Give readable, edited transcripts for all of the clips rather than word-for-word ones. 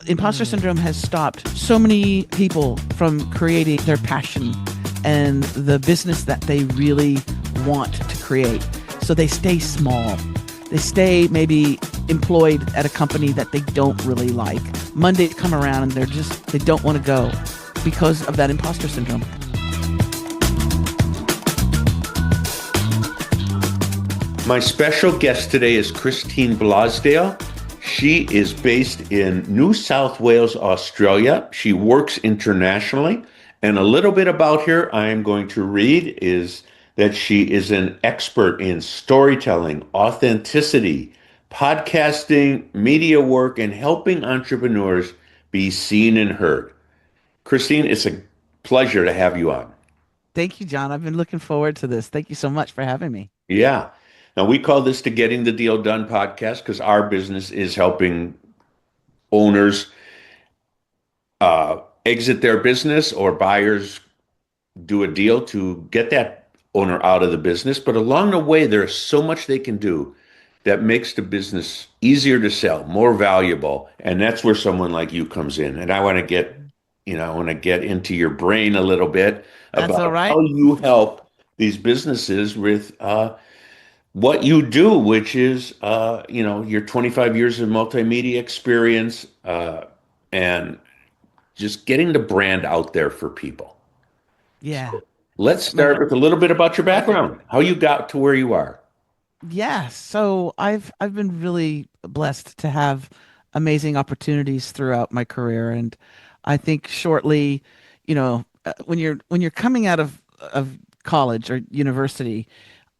Imposter syndrome has stopped so many people from creating their passion and the business that they really want to create. So they stay small. They stay maybe employed at a company that they don't really like. Monday come around and they don't want to go because of that imposter syndrome. My special guest today is Christine Blosdale. She is based in New South Wales, Australia. She works internationally. And a little bit about her I am going to read is that she is an expert in storytelling, authenticity, podcasting, media work, and helping entrepreneurs be seen and heard. Christine, it's a pleasure to have you on. Thank you, John. I've been looking forward to this. Thank you so much for having me. Yeah. Now we call this the Getting the Deal Done podcast because our business is helping owners exit their business or buyers do a deal to get that owner out of the business. But along the way, there's so much they can do that makes the business easier to sell, more valuable. And that's where someone like you comes in. And I want to get into your brain a little bit That's all about right. how you help these businesses with what you do, which is, your 25 years of multimedia experience and just getting the brand out there for people. Yeah. So let's My start with a little bit about your pleasure. background, how you got to where you are. Yeah, so I've been really blessed to have amazing opportunities throughout my career, and I think shortly, when you're coming out of college or university,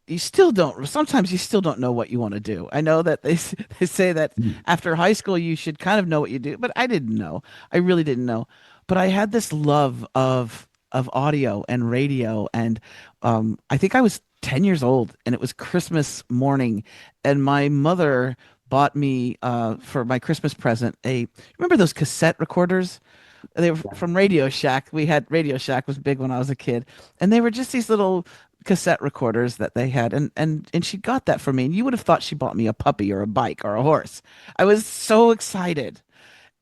you still don't sometimes you still don't know what you want to do. I know that they say that Mm. after high school you should kind of know what you do, but I didn't know. I really didn't know. But I had this love of audio and radio, and I think I was 10 years old and it was Christmas morning, and my mother bought me for my Christmas present a remember those cassette recorders? They were from Radio Shack. We had Radio Shack was big when I was a kid, and they were just these little cassette recorders that they had, and she got that for me. And you would have thought she bought me a puppy or a bike or a horse. I was so excited,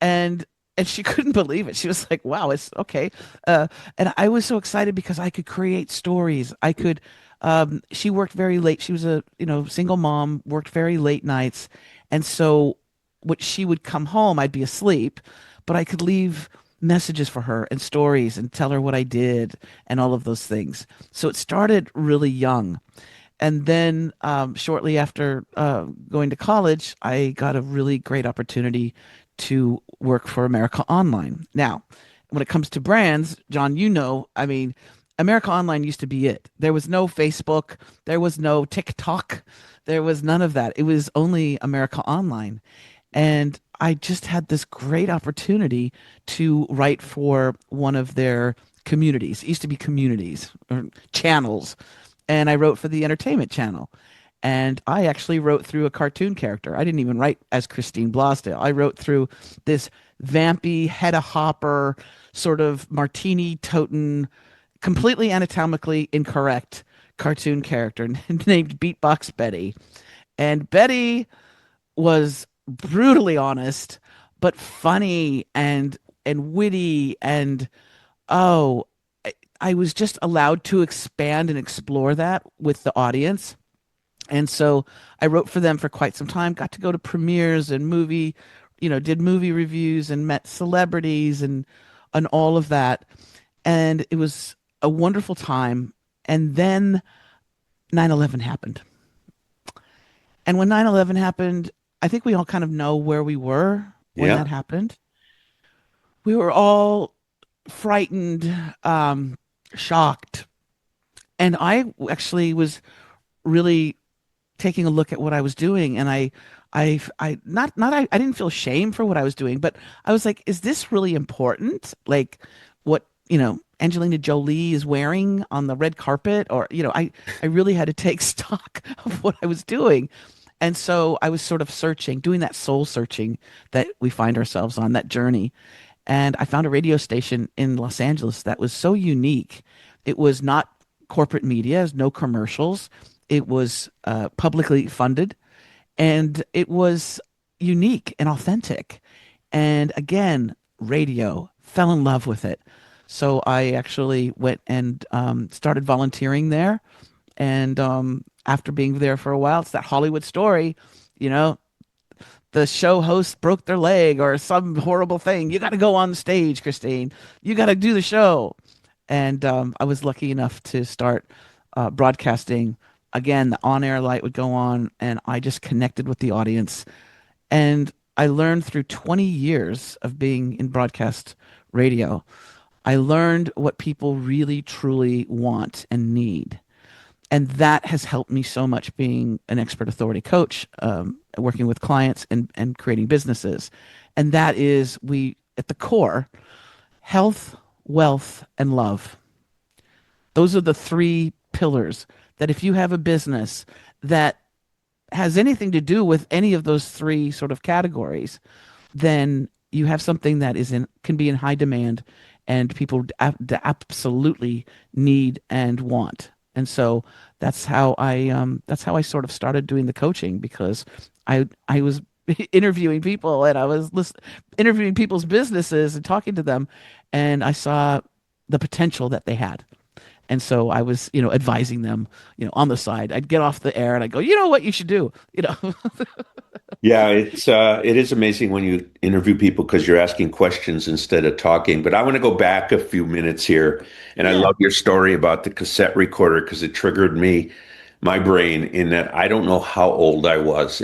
and she couldn't believe it. She was like, "Wow, it's okay." And I was so excited because I could create stories. I could. She worked very late. She was a single mom, worked very late nights, and so what she would come home, I'd be asleep, but I could leave messages for her and stories and tell her what I did and all of those things. So it started really young. And then shortly after going to college, I got a really great opportunity to work for America Online. Now, when it comes to brands, John, I mean, America Online used to be it. There was no Facebook, there was no TikTok, there was none of that. It was only America Online. And I just had this great opportunity to write for one of their communities. It used to be communities or channels, and I wrote for the entertainment channel. And I actually wrote through a cartoon character. I didn't even write as Christine Blosdale. I wrote through this vampy, head a hopper, sort of martini totin', completely anatomically incorrect cartoon character named Beatbox Betty. And Betty was brutally honest, but funny and witty and oh, I was just allowed to expand and explore that with the audience. And so I wrote for them for quite some time, got to go to premieres and did movie reviews and met celebrities and all of that. And it was a wonderful time. And then 9/11 happened. And when 9/11 happened, I think we all kind of know where we were when Yeah. that happened. We were all frightened, shocked. And I actually was really taking a look at what I was doing, and I didn't feel shame for what I was doing, but I was like, is this really important? Like what, Angelina Jolie is wearing on the red carpet, or I really had to take stock of what I was doing. And so I was sort of searching, doing that soul searching that we find ourselves on that journey. And I found a radio station in Los Angeles that was so unique. It was not corporate media, it was no commercials. It was publicly funded, and it was unique and authentic. And again, radio, fell in love with it. So I actually went and started volunteering there. And after being there for a while, it's that Hollywood story, you know, the show host broke their leg or some horrible thing. You got to go on stage, Christine. You got to do the show. And I was lucky enough to start broadcasting. Again, the on air light would go on, and I just connected with the audience. And I learned through 20 years of being in broadcast radio, I learned what people really, truly want and need. And that has helped me so much being an expert authority coach, working with clients and creating businesses. And that is we, at the core, health, wealth, and love. Those are the three pillars that if you have a business that has anything to do with any of those three sort of categories, then you have something that is in can be in high demand and people absolutely need and want. And so that's how I sort of started doing the coaching because I was interviewing people and I was interviewing people's businesses and talking to them and I saw the potential that they had. And so I was, advising them, on the side. I'd get off the air and I'd go, you know what you should do, Yeah, it is amazing when you interview people because you're asking questions instead of talking. But I want to go back a few minutes here, and I Yeah. love your story about the cassette recorder because it triggered my brain in that I don't know how old I was,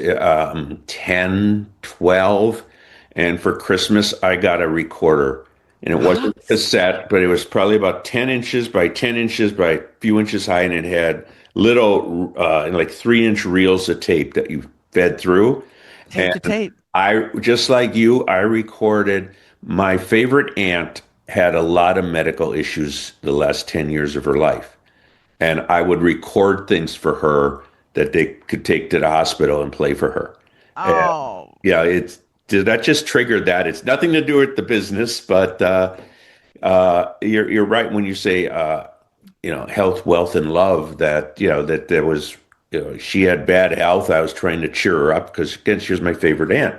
10, 12, and for Christmas I got a recorder. And it wasn't a cassette, but it was probably about 10 inches by 10 inches by a few inches high, and it had little, like 3-inch reels of tape that you fed through. Tape to And tape. I, just like you, I recorded my favorite aunt had a lot of medical issues the last 10 years of her life. And I would record things for her that they could take to the hospital and play for her. And Oh, yeah, that just triggered that. It's nothing to do with the business, but you're right when you say health, wealth, and love. That that there was she had bad health. I was trying to cheer her up because again, she was my favorite aunt.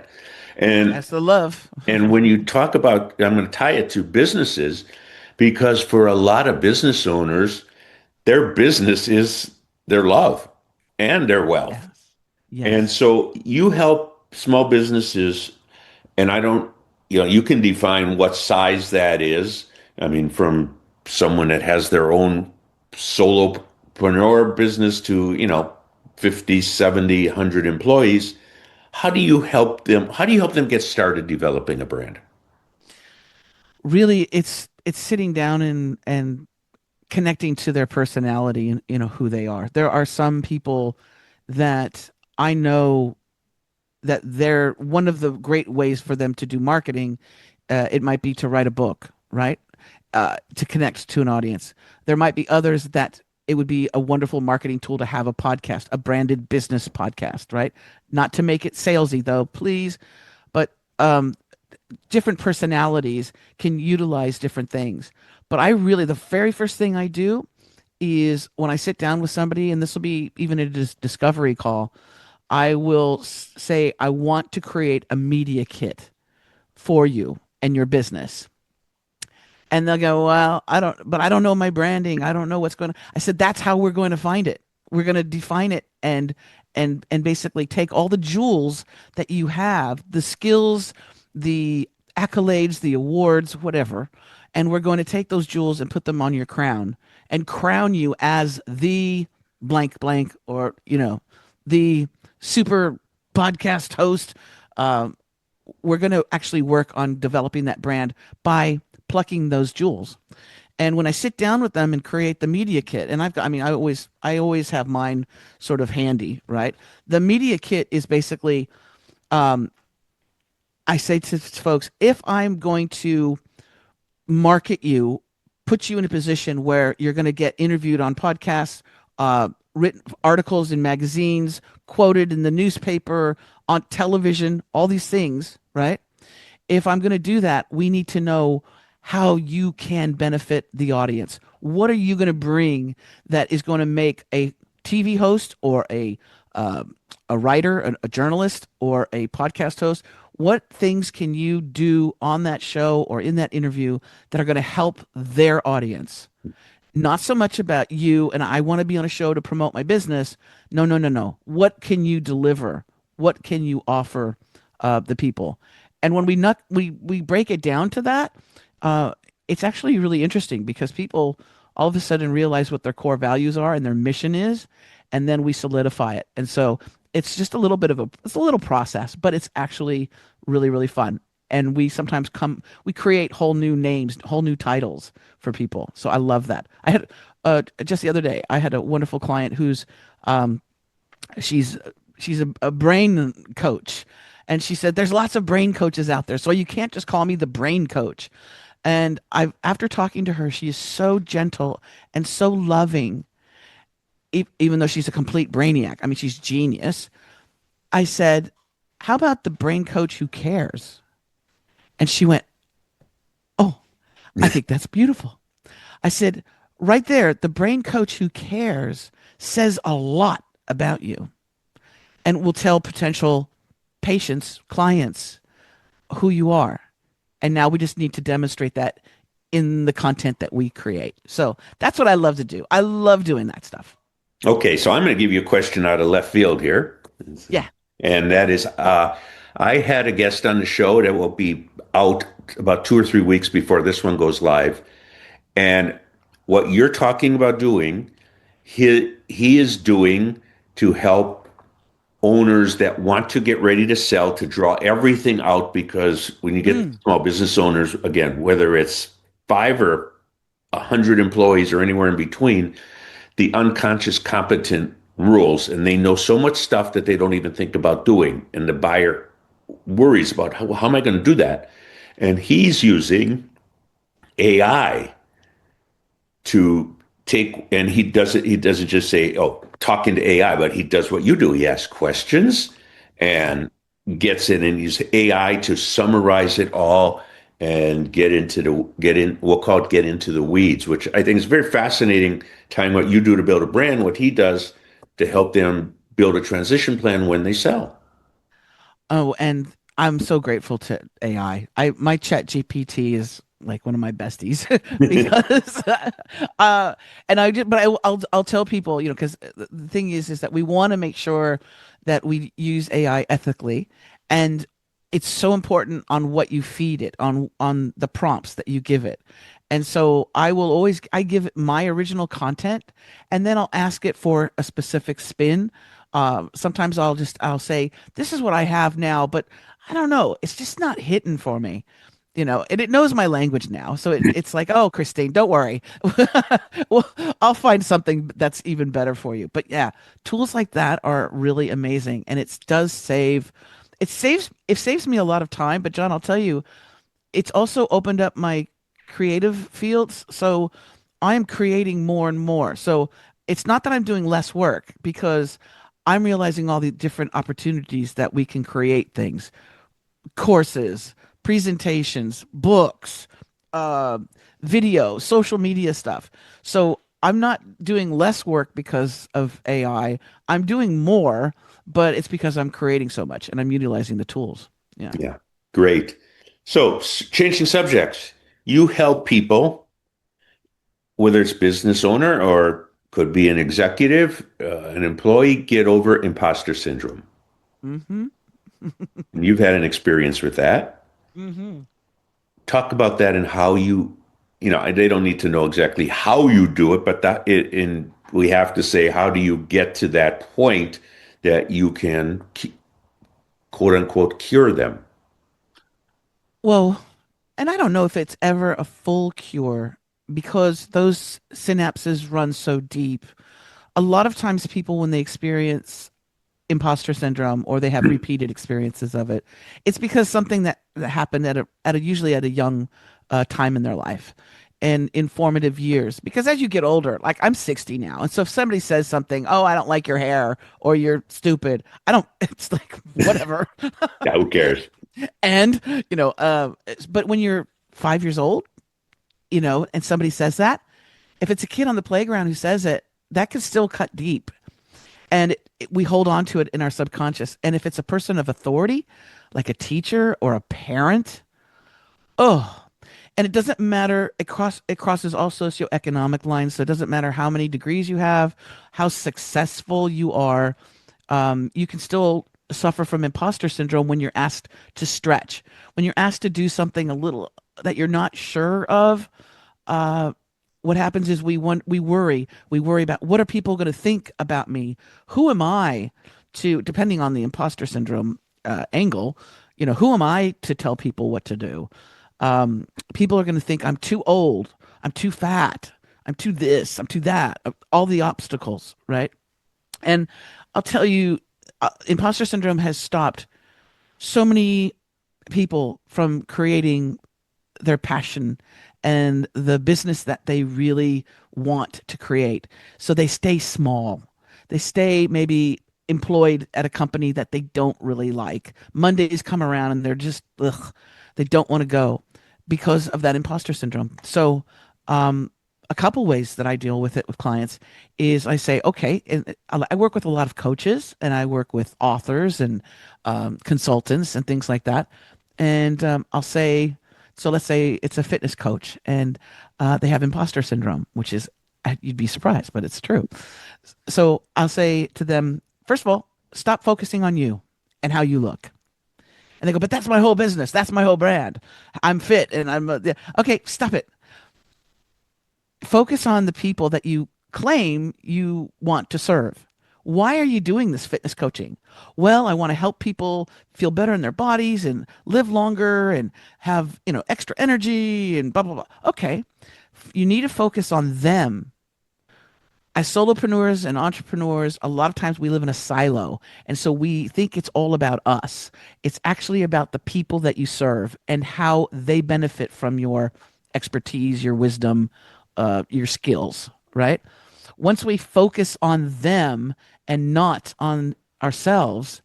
And that's the love. and when you talk about, I'm going to tie it to businesses because for a lot of business owners, their business is their love and their wealth. Yes. And Yes. so you help small businesses, and I don't, you can define what size that is. I mean, from someone that has their own solopreneur business to, 50, 70, 100 employees. How do you help them? How do you help them get started developing a brand? Really, it's sitting down and connecting to their personality and who they are. There are some people that I know that they're one of the great ways for them to do marketing. It might be to write a book, right? To connect to an audience. There might be others that it would be a wonderful marketing tool to have a podcast, a branded business podcast, right? Not to make it salesy though, please, but different personalities can utilize different things. But I really, the very first thing I do is when I sit down with somebody, and this will be even a discovery call, I will say, I want to create a media kit for you and your business. And they'll go, well, but I don't know my branding. I don't know what's going to, I said, that's how we're going to find it. We're going to define it and basically take all the jewels that you have, the skills, the accolades, the awards, whatever, and we're going to take those jewels and put them on your crown and crown you as the blank blank or the super podcast host. We're going to actually work on developing that brand by plucking those jewels. And when I sit down with them and create the media kit, and I always have mine sort of handy, right? The media kit is basically, I say to folks, if I'm going to market you, put you in a position where you're going to get interviewed on podcasts, written articles in magazines, quoted in the newspaper, on television, all these things, right? If I'm going to do that, we need to know how you can benefit the audience. What are you going to bring that is going to make a TV host or a uh, a writer, a journalist, or a podcast host, what things can you do on that show or in that interview that are going to help their audience? Not so much about you and I want to be on a show to promote my business. No, no, no, no. What can you deliver? What can you offer the people? And when we break it down to that, uh, it's actually really interesting because people all of a sudden realize what their core values are and their mission is, and then we solidify it. And so it's just a little bit of it's a little process, but it's actually really, really fun. And we sometimes we create whole new names, whole new titles for people. So I love that. I had just the other day, I had a wonderful client who's um, she's she's a brain coach, and she said there's lots of brain coaches out there, so you can't just call me the brain coach. And I, after talking to her, she is so gentle and so loving, even though she's a complete brainiac. I mean, she's genius. I said, "How about the brain coach who cares?" And she went, "Oh, I think that's beautiful." I said, "Right there, the brain coach who cares says a lot about you and will tell potential patients, clients, who you are. And now we just need to demonstrate that in the content that we create." So that's what I love to do. I love doing that stuff. Okay, so I'm going to give you a question out of left field here. Yeah. And that is, I had a guest on the show that will be out about 2 or 3 weeks before this one goes live. And what you're talking about doing, he is doing to help owners that want to get ready to sell to draw everything out because when you get Mm. small business owners, again, whether it's 5 or 100 employees or anywhere in between, the unconscious competent rules and they know so much stuff that they don't even think about doing. And the buyer worries about how am I going to do that? And he's using AI to take, and he doesn't just say, oh, talking to AI, but he does what you do. He asks questions and gets in and uses AI to summarize it all and we'll call it get into the weeds, which I think is very fascinating. Time what you do to build a brand, what he does to help them build a transition plan when they sell. Oh, and I'm so grateful to AI. My chat GPT is like one of my besties because uh and I did but I'll tell people, because the thing is that we want to make sure that we use AI ethically, and it's so important on what you feed it, on the prompts that you give it. And so I give it my original content, and then I'll ask it for a specific spin. Sometimes I'll say, this is what I have now, but I don't know. It's just not hitting for me, and it knows my language now. So it's like, oh, Christine, don't worry. Well, I'll find something that's even better for you. But yeah, tools like that are really amazing. And it saves me a lot of time. But John, I'll tell you, it's also opened up my creative fields. So I am creating more and more. So it's not that I'm doing less work because I'm realizing all the different opportunities that we can create things, courses, presentations, books, uh, video, social media stuff. So I'm not doing less work because of AI. I'm doing more, but it's because I'm creating so much and I'm utilizing the tools. Yeah. Yeah, great. So, changing subjects, you help people, whether it's business owner or could be an executive, an employee, get over imposter syndrome. Mm-hmm. And you've had an experience with that. Mm-hmm. Talk about that and how they don't need to know exactly how you do it, but we have to say, how do you get to that point that you can, quote unquote, cure them? Well, and I don't know if it's ever a full cure because those synapses run so deep. A lot of times, people, when they experience imposter syndrome or they have repeated experiences of it, it's because something that happened usually at a young time in their life and informative years. Because as you get older, like I'm 60 now, and so if somebody says something, oh, I don't like your hair or you're stupid, I don't. It's like whatever. Yeah, who cares? And but when you're 5 years old, and somebody says that, if it's a kid on the playground who says it, that can still cut deep. And we hold on to it in our subconscious. And if it's a person of authority, like a teacher or a parent, oh, and it doesn't matter. It crosses all socioeconomic lines. So it doesn't matter how many degrees you have, how successful you are. You can still suffer from imposter syndrome when you're asked to stretch, when you're asked to do something a little that you're not sure of. Uh, what happens is we worry about what are people going to think about me? Who am I to, depending on the imposter syndrome angle, who am I to tell people what to do? People are going to think I'm too old, I'm too fat, I'm too this, I'm too that, all the obstacles, right? And I'll tell you, imposter syndrome has stopped so many people from creating their passion and the business that they really want to create. So they stay small. They stay maybe employed at a company that they don't really like. Mondays come around and they're just, ugh, they don't want to go because of that imposter syndrome. So, a couple ways that I deal with it with clients is I say, okay, and I work with a lot of coaches and I work with authors and consultants and things like that. And I'll say, so let's say it's a fitness coach and they have imposter syndrome, which is, you'd be surprised, but it's true. So I'll say to them, first of all, stop focusing on you and how you look. And they go, but that's my whole business. That's my whole brand. I'm fit and yeah. Okay, stop it. Focus on the people that you claim you want to serve. Why are you doing this fitness coaching? Well, I want to help people feel better in their bodies and live longer and have, extra energy and blah, blah, blah. Okay. You need to focus on them. As solopreneurs and entrepreneurs, a lot of times we live in a silo. And so we think it's all about us. It's actually about the people that you serve and how they benefit from your expertise, your wisdom, your skills, right? Once we focus on them and not on ourselves,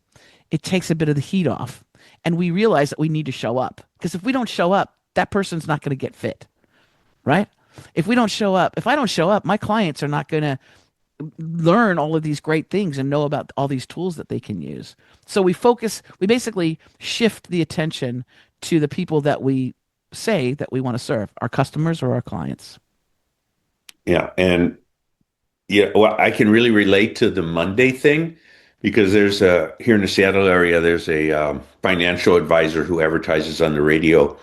it takes a bit of the heat off. And we realize that we need to show up. Because if we don't show up, that person's not going to get fit, right? If I don't show up, my clients are not going to learn all of these great things and know about all these tools that they can use. So we basically shift the attention to the people that we say that we want to serve, our customers or our clients. Yeah, and yeah, well, I can really relate to the Monday thing because there's a here in the Seattle area, there's a financial advisor who advertises on the radio,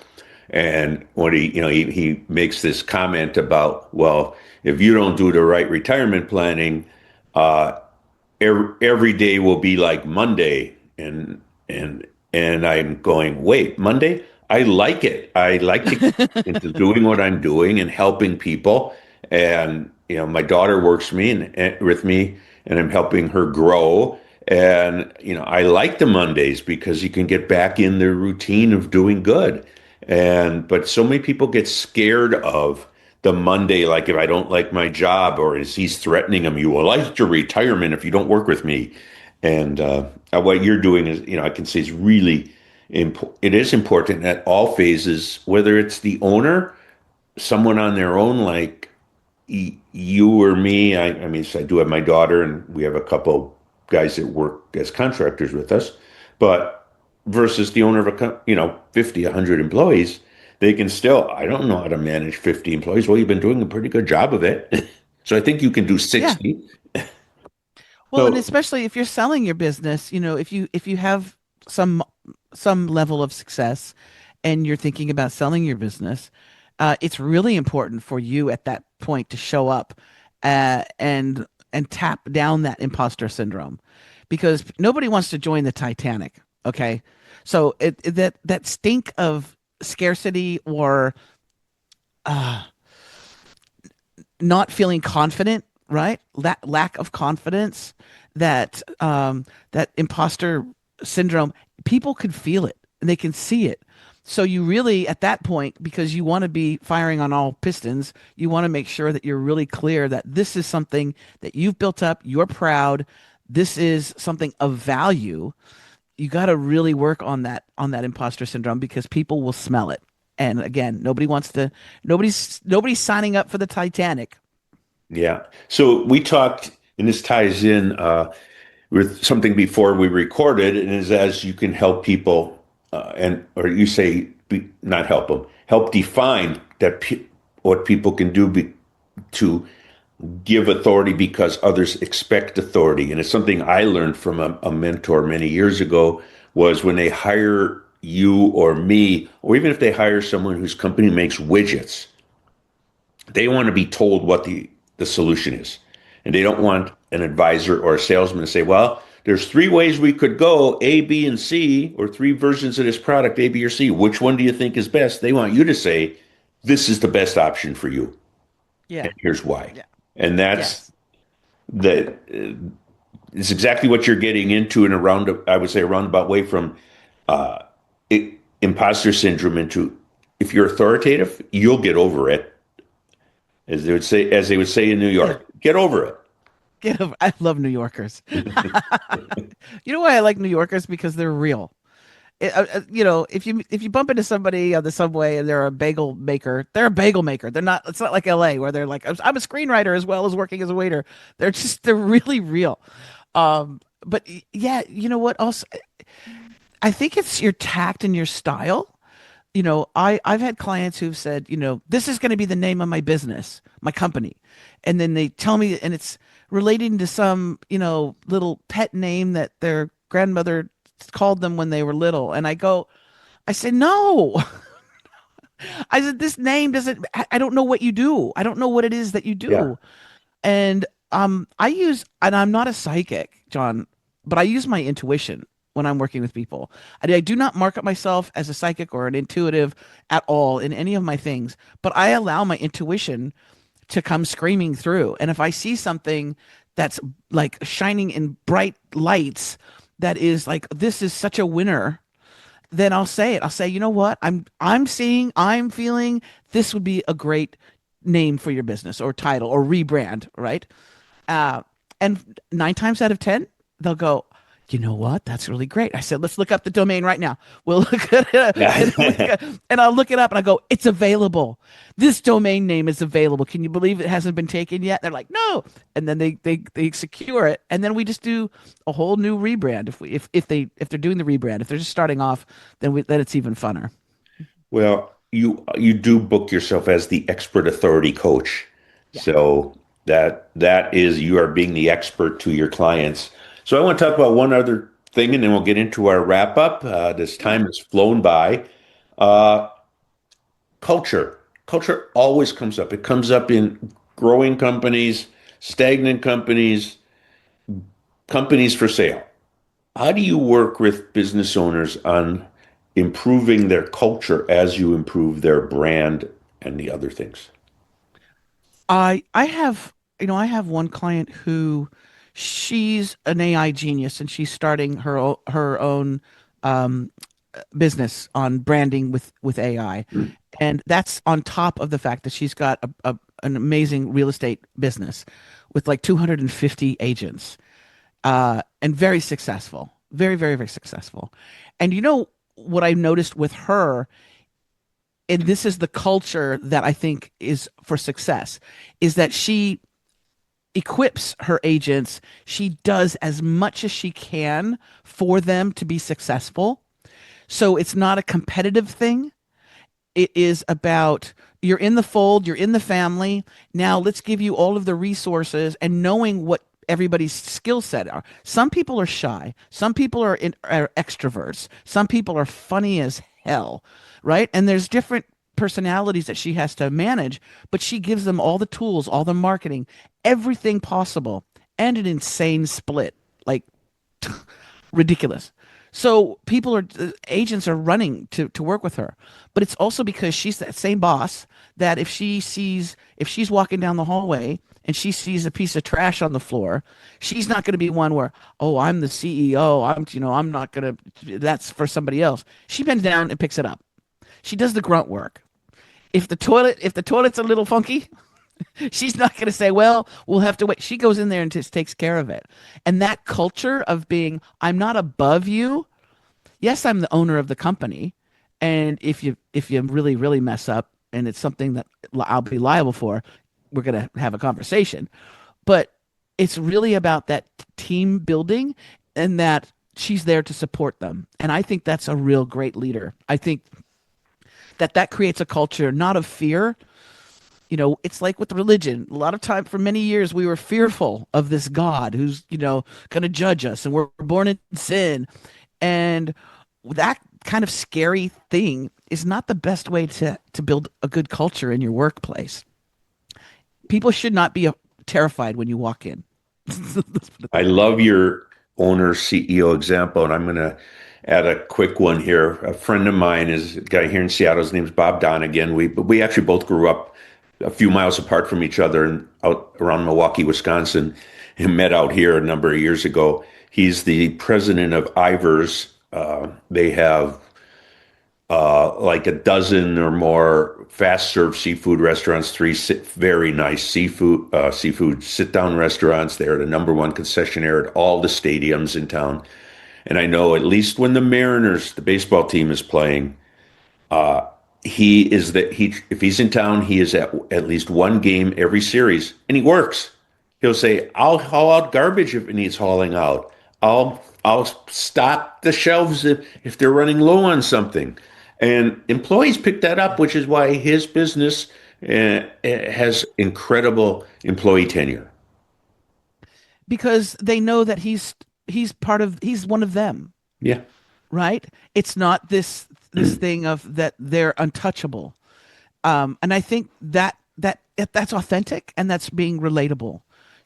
and what he makes this comment about, well, if you don't do the right retirement planning, uh, every day will be like Monday, and I'm going, wait, Monday? I like it. I like to get into doing what I'm doing and helping people. And my daughter works with me, and I'm helping her grow. And I like the Mondays because you can get back in the routine of doing good. And but so many people get scared of the Monday, like if I don't like my job, or is he's threatening them, you will like your retirement if you don't work with me. And what you're doing is, I can say is really it is important at all phases, whether it's the owner, someone on their own, like you or me. I mean, so I do have my daughter, and we have a couple guys that work as contractors with us, but versus the owner of 50, 100 employees, they can still, I don't know how to manage 50 employees. Well, you've been doing a pretty good job of it. So I think you can do Yeah. 60. Well, and So especially if you're selling your business, if you have some some level of success and you're thinking about selling your business, it's really important for you at that point to show up and tap down that imposter syndrome because nobody wants to join the Titanic, okay? So that stink of scarcity or not feeling confident, right? That lack of confidence, that imposter syndrome, people can feel it and they can see it. So you really, at that point, because you want to be firing on all pistons, you want to make sure that you're really clear that this is something that you've built up, you're proud, this is something of value. You got to really work on that imposter syndrome because people will smell it. And again, nobody's signing up for the Titanic. yeah. So we talked. And this ties in with something before we recorded, and is as you can help people, and or you say not help them, help define that what people can do to give authority because others expect authority. And it's something I learned from a mentor many years ago was when they hire you or me, or even if they hire someone whose company makes widgets, they want to be told what the solution is. And they don't want an advisor or a salesman to say, well, there's three ways we could go, A, B, and C, or three versions of this product, A, B, or C. Which one do you think is best? They want you to say, this is the best option for you. Yeah. And here's why. Yeah. And that's Yes. the it's exactly what you're getting into in a I would say, a roundabout way from uh, imposter syndrome into if you're authoritative, you'll get over it, as they would say in New Yeah. York, get over it. Get over. I love New Yorkers. You know why I like New Yorkers? Because they're real. If you bump into somebody on the subway and they're a bagel maker, they're a bagel maker. They're not. It's not like L.A. where they're like, I'm a screenwriter as well as working as a waiter. They're really real. But yeah, you know what else? I think it's your tact and your style. I've had clients who've said, this is going to be the name of my business, my company. And then they tell me, and it's relating to some, little pet name that their grandmother called them when they were little. And I said, no. I said, this name doesn't, I don't know what you do. I don't know what it is that you Yeah. do. And and I'm not a psychic, John, but I use my intuition when I'm working with people. I do not market myself as a psychic or an intuitive at all in any of my things, but I allow my intuition to come screaming through. And if I see something that's like shining in bright lights that is like, this is such a winner, then I'll say it. I'll say, you know what? I'm feeling this would be a great name for your business or title or rebrand, right? Uh, and 9 times out of 10, they'll go, you know what? That's really great. I said, let's look up the domain right now. We'll look at it Yeah. and I'll look it up and I go, it's available. This domain name is available. Can you believe it hasn't been taken yet? They're like, no. And then they secure it. And then we just do a whole new rebrand. If they're doing the rebrand, if they're just starting off, then it's even funner. Well, you do book yourself as the expert authority coach. Yeah. So that is you are being the expert to your clients. So I want to talk about one other thing, and then we'll get into our wrap up. This Yeah. time has flown by. Uh, culture. Culture always comes up. It comes up in growing companies, stagnant companies, companies for sale. How do you work with business owners on improving their culture as you improve their brand and the other things? I have I have one client who she's an AI genius and she's starting her own um, business on branding with AI, and that's on top of the fact that she's got an amazing real estate business with like 250 agents, and very successful, very very very successful. And what I noticed with her, and this is the culture that I think is for success, is that she equips her agents. She does as much as she can for them to be successful. So it's not a competitive thing. It is about you're in the fold, you're in the family. Now let's give you all of the resources and knowing what everybody's skill set are. Some people are shy. Some people are extroverts. Some people are funny as hell, right? And there's different personalities that she has to manage, but she gives them all the tools, all the marketing, everything possible, and an insane split. Like ridiculous. So agents are running to work with her, but it's also because she's that same boss that if she's walking down the hallway and she sees a piece of trash on the floor, she's not going to be one where, oh, I'm the CEO. I'm not going to, that's for somebody else. She bends down and picks it up. She does the grunt work. If the toilet's a little funky, she's not going to say, well, we'll have to wait. She goes in there and just takes care of it. And that culture of being, I'm not above you. Yes, I'm the owner of the company. And if you really, really mess up and it's something that I'll be liable for, we're going to have a conversation. But it's really about that team building and that she's there to support them. And I think that's a real great leader. I think that that creates a culture not of fear. You know, it's like with religion. A lot of time for many years we were fearful of this God who's, going to judge us and we're born in sin. And that kind of scary thing is not the best way to build a good culture in your workplace. People should not be terrified when you walk in. Let's put it I that way. love your owner CEO example, and I'm going to add a quick one here. A friend of mine is a guy here in Seattle. His name's Bob Donegan. We actually both grew up a few miles apart from each other and out around Milwaukee, Wisconsin, and met out here a number of years ago. He's the president of Ivers. They have like a dozen or more fast serve seafood restaurants, very nice seafood sit down restaurants. They're the number one concessionaire at all the stadiums in town. And I know at least when the Mariners, the baseball team, is playing, he if he's in town, he is at least one game every series, and he works. He'll say, "I'll haul out garbage if it needs hauling out. I'll stock the shelves if they're running low on something." And employees pick that up, which is why his business has incredible employee tenure. Because they know that he's one of them, Yeah, right? It's not this thing of that they're untouchable. And I think that's authentic and that's being relatable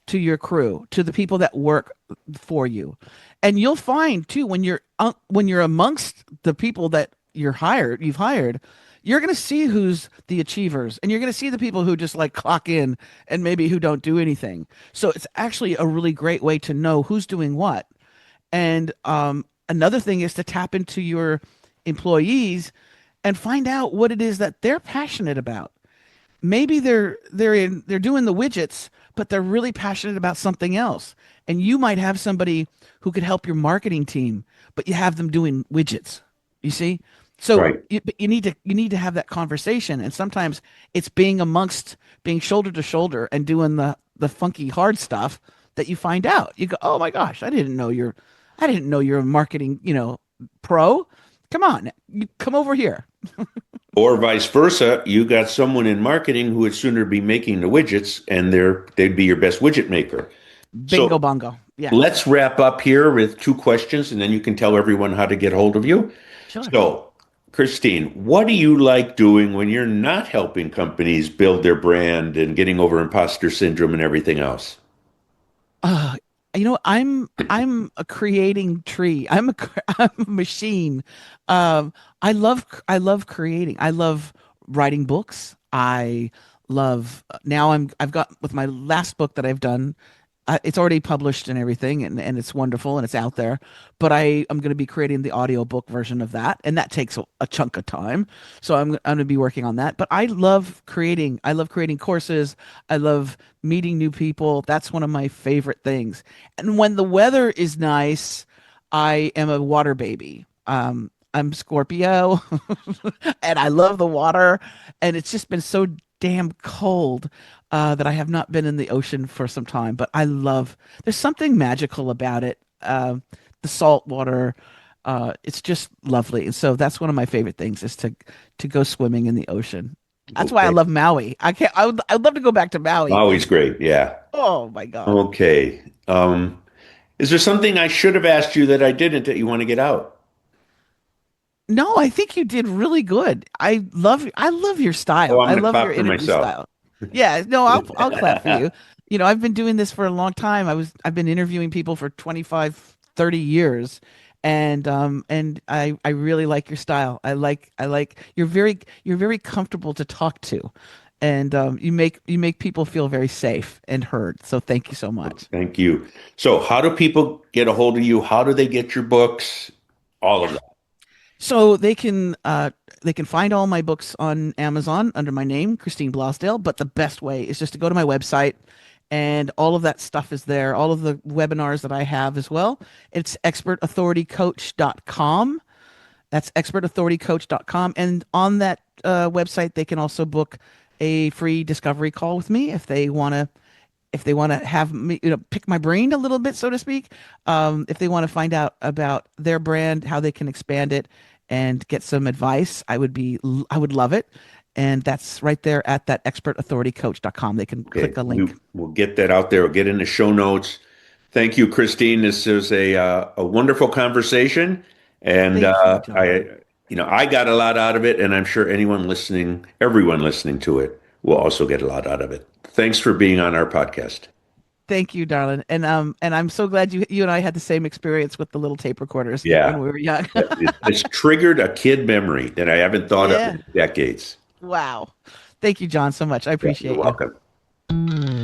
to your crew, to the people that work for you. And you'll find too when you're amongst the people that you've hired, you're going to see who's the achievers and you're going to see the people who just like clock in and maybe who don't do anything. So it's actually a really great way to know who's doing what. And another thing is to tap into your employees and find out what it is that they're passionate about. Maybe they're doing the widgets, but they're really passionate about something else. And you might have somebody who could help your marketing team, but you have them doing widgets. You see? So right. but you need to have that conversation. And sometimes it's being shoulder to shoulder and doing the funky hard stuff that you find out. You go, "Oh my gosh, I didn't know you're a marketing, pro. Come on, you come over here." Or vice versa, you got someone in marketing who would sooner be making the widgets, and they'd be your best widget maker. Bingo So bongo. Yeah. let's wrap up here with two questions, and then you can tell everyone how to get hold of you. Sure. So, Christine, what do you like doing when you're not helping companies build their brand and getting over imposter syndrome and everything else? Uh, I'm a creating tree. I'm a machine. I love creating. I love writing books. I love now I've got with my last book that I've done. It's already published and everything, and it's wonderful and it's out there. But I'm going to be creating the audiobook version of that, and that takes a chunk of time. So I'm going to be working on that. But I love creating. I love creating courses. I love meeting new people. That's one of my favorite things. And when the weather is nice, I am a water baby. I'm Scorpio, and I love the water. And it's just been so damn cold that I have not been in the ocean for some time. But there's something magical about it. The salt water, it's just lovely. And so that's one of my favorite things is to go swimming in the ocean. That's why I Okay. love Maui. I'd love to go back to Maui. Always great. Yeah. Oh my God. Okay. Is there something I should have asked you that I didn't that you want to get out? No, I think you did really good. I love your Oh, style. I'm I going to love your clap for interview myself. style. Yeah, no, I'll clap for you. I've been doing this for a long time. I've been interviewing people for 25, 30 years. And I really like your style. I like you're very comfortable to talk to. And you make people feel very safe and heard. So thank you so much. Thank you. So, how do people get a hold of you? How do they get your books? All of Yeah. that. So they can find all my books on Amazon under my name, Christine Blosdale. But the best way is just to go to my website, and all of that stuff is there. All of the webinars that I have as well. It's expertauthoritycoach.com. That's expertauthoritycoach.com, and on that website they can also book a free discovery call with me if they want to if they want to have me, pick my brain a little bit, so to speak, if they want to find out about their brand, how they can expand it, and get some advice, I would love it. And that's right there at that expertauthoritycoach.com. They can Okay, click a we link. will get that out there. We'll get in the show notes. Thank you, Christine. This was a wonderful conversation, and Thank you, John. I got a lot out of it, and I'm sure everyone listening to it, will also get a lot out of it. Thanks for being on our podcast. Thank you, darling. And I'm so glad you and I had the same experience with the little tape recorders when Yeah, we were young. it's triggered a kid memory that I haven't thought of Yeah. in decades. Wow. Thank you, John, so much. I Yeah, you're appreciate you. welcome.